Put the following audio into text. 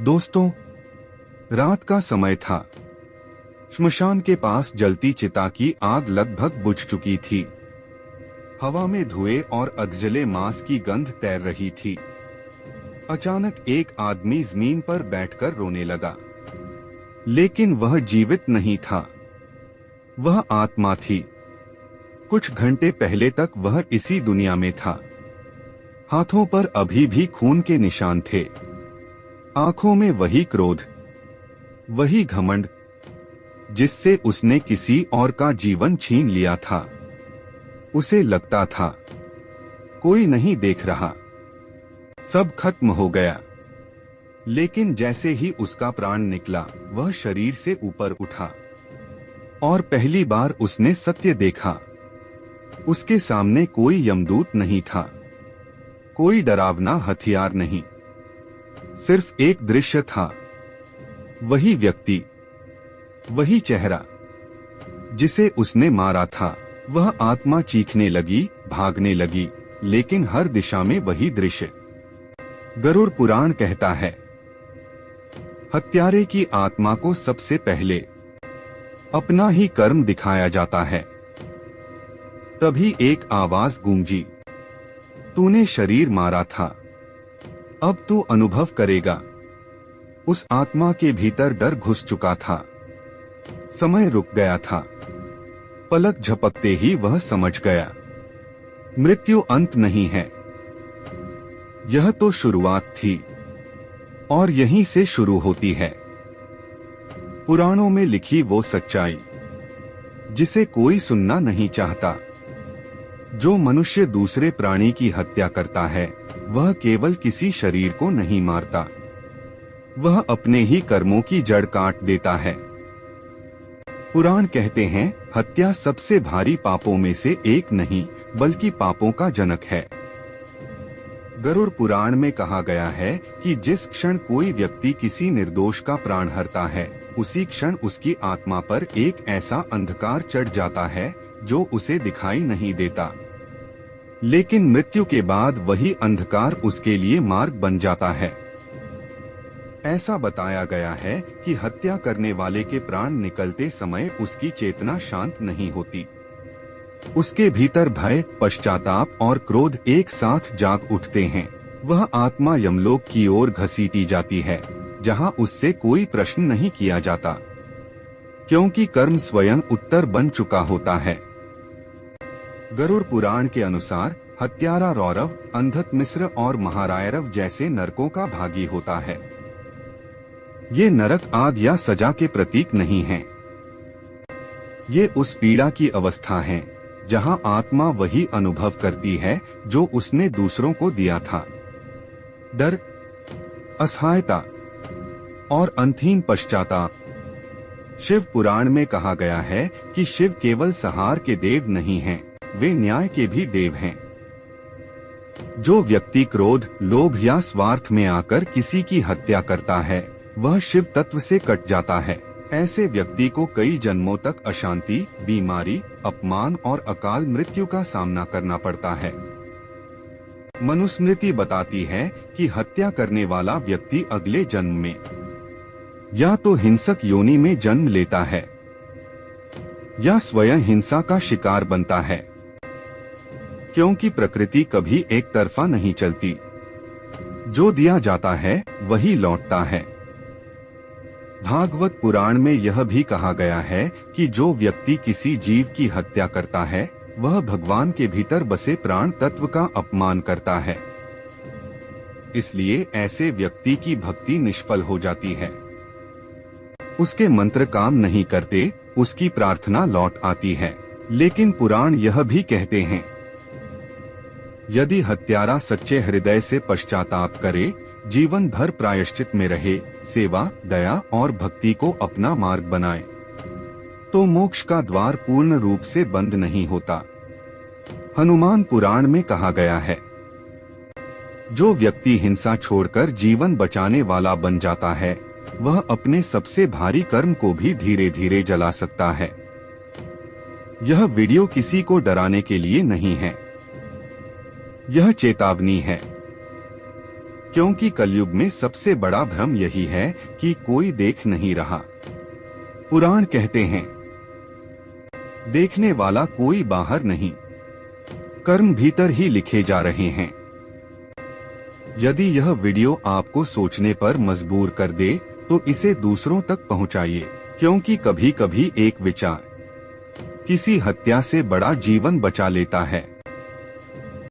दोस्तों, रात का समय था। श्मशान के पास जलती चिता की आग लगभग बुझ चुकी थी। हवा में धुएं और अधजले मांस की गंध तैर रही थी। अचानक एक आदमी जमीन पर बैठकर रोने लगा, लेकिन वह जीवित नहीं था। वह आत्मा थी। कुछ घंटे पहले तक वह इसी दुनिया में था। हाथों पर अभी भी खून के निशान थे। आंखों में वही क्रोध, वही घमंड जिससे उसने किसी और का जीवन छीन लिया था। उसे लगता था कोई नहीं देख रहा, सब खत्म हो गया। लेकिन जैसे ही उसका प्राण निकला, वह शरीर से ऊपर उठा और पहली बार उसने सत्य देखा। उसके सामने कोई यमदूत नहीं था, कोई डरावना हथियार नहीं, सिर्फ एक दृश्य था। वही व्यक्ति, वही चेहरा जिसे उसने मारा था। वह आत्मा चीखने लगी, भागने लगी, लेकिन हर दिशा में वही दृश्य। गरुड़ पुराण कहता है, हत्यारे की आत्मा को सबसे पहले अपना ही कर्म दिखाया जाता है। तभी एक आवाज गूंजी, तूने शरीर मारा था, अब तू अनुभव करेगा। उस आत्मा के भीतर डर घुस चुका था। समय रुक गया था। पलक झपकते ही वह समझ गया, मृत्यु अंत नहीं है, यह तो शुरुआत थी और यहीं से शुरू होती है। पुराणों में लिखी वो सच्चाई जिसे कोई सुनना नहीं चाहता। जो मनुष्य दूसरे प्राणी की हत्या करता है, वह केवल किसी शरीर को नहीं मारता, वह अपने ही कर्मों की जड़ काट देता है। पुराण कहते हैं, हत्या सबसे भारी पापों में से एक नहीं, बल्कि पापों का जनक है। गरुड़ पुराण में कहा गया है कि जिस क्षण कोई व्यक्ति किसी निर्दोष का प्राण हरता है, उसी क्षण उसकी आत्मा पर एक ऐसा अंधकार चढ़ जाता है जो उसे दिखाई नहीं देता। लेकिन मृत्यु के बाद वही अंधकार उसके लिए मार्ग बन जाता है। ऐसा बताया गया है कि हत्या करने वाले के प्राण निकलते समय उसकी चेतना शांत नहीं होती। उसके भीतर भय, पश्चाताप और क्रोध एक साथ जाग उठते हैं। वह आत्मा यमलोक की ओर घसीटी जाती है, जहां उससे कोई प्रश्न नहीं किया जाता, क्योंकि कर्म स्वयं उत्तर बन चुका होता है। गरुड़ पुराण के अनुसार हत्यारा रौरव, अंधक और महारायरव जैसे नरकों का भागी होता है। ये नरक आग या सजा के प्रतीक नहीं हैं। ये उस पीड़ा की अवस्था है जहां आत्मा वही अनुभव करती है जो उसने दूसरों को दिया था। डर, असहायता और अंतहीन पश्चाताप। शिव पुराण में कहा गया है कि शिव केवल संहार के देव नहीं हैं, वे न्याय के भी देव हैं। जो व्यक्ति क्रोध, लोभ या स्वार्थ में आकर किसी की हत्या करता है, वह शिव तत्व से कट जाता है। ऐसे व्यक्ति को कई जन्मों तक अशांति, बीमारी, अपमान और अकाल मृत्यु का सामना करना पड़ता है। मनुस्मृति बताती है कि हत्या करने वाला व्यक्ति अगले जन्म में या तो हिंसक योनि में जन्म लेता है या स्वयं हिंसा का शिकार बनता है, क्योंकि प्रकृति कभी एक तरफा नहीं चलती। जो दिया जाता है वही लौटता है। भागवत पुराण में यह भी कहा गया है कि जो व्यक्ति किसी जीव की हत्या करता है, वह भगवान के भीतर बसे प्राण तत्व का अपमान करता है। इसलिए ऐसे व्यक्ति की भक्ति निष्फल हो जाती है। उसके मंत्र काम नहीं करते, उसकी प्रार्थना लौट आती है। लेकिन पुराण यह भी कहते हैं, यदि हत्यारा सच्चे हृदय से पश्चाताप करे, जीवन भर प्रायश्चित में रहे, सेवा, दया और भक्ति को अपना मार्ग बनाए, तो मोक्ष का द्वार पूर्ण रूप से बंद नहीं होता। हनुमान पुराण में कहा गया है, जो व्यक्ति हिंसा छोड़कर जीवन बचाने वाला बन जाता है, वह अपने सबसे भारी कर्म को भी धीरे धीरे जला सकता है। यह वीडियो किसी को डराने के लिए नहीं है, यह चेतावनी है। क्योंकि कलयुग में सबसे बड़ा भ्रम यही है कि कोई देख नहीं रहा। पुराण कहते हैं, देखने वाला कोई बाहर नहीं, कर्म भीतर ही लिखे जा रहे हैं। यदि यह वीडियो आपको सोचने पर मजबूर कर दे तो इसे दूसरों तक पहुंचाइए, क्योंकि कभी कभी एक विचार किसी हत्या से बड़ा जीवन बचा लेता है।